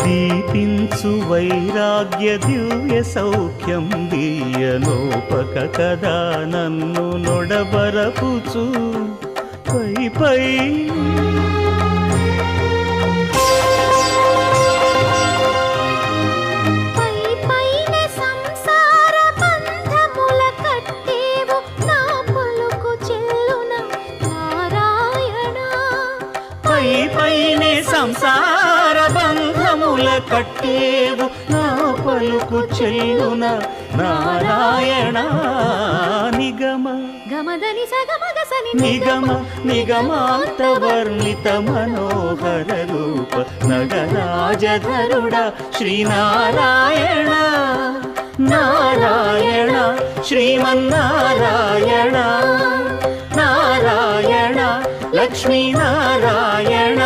దీపించు వైరాగ్య దివ్య సౌఖ్యం దియ్యనోపక కదా నన్ను నొడబరపుచు పై పై పైనే సంసార బంధముల కట్టేవు నా పలుకు చెల్లున నారాయణ నిగమ గమదని సగమగసని నిగమ నిగమాంత వర్ణిత మనోహర రూప నగరాజధరుడ శ్రీనారాయణ నారాయణ శ్రీమన్నారాయణ నారాయణ లక్ష్మీ నారాయణ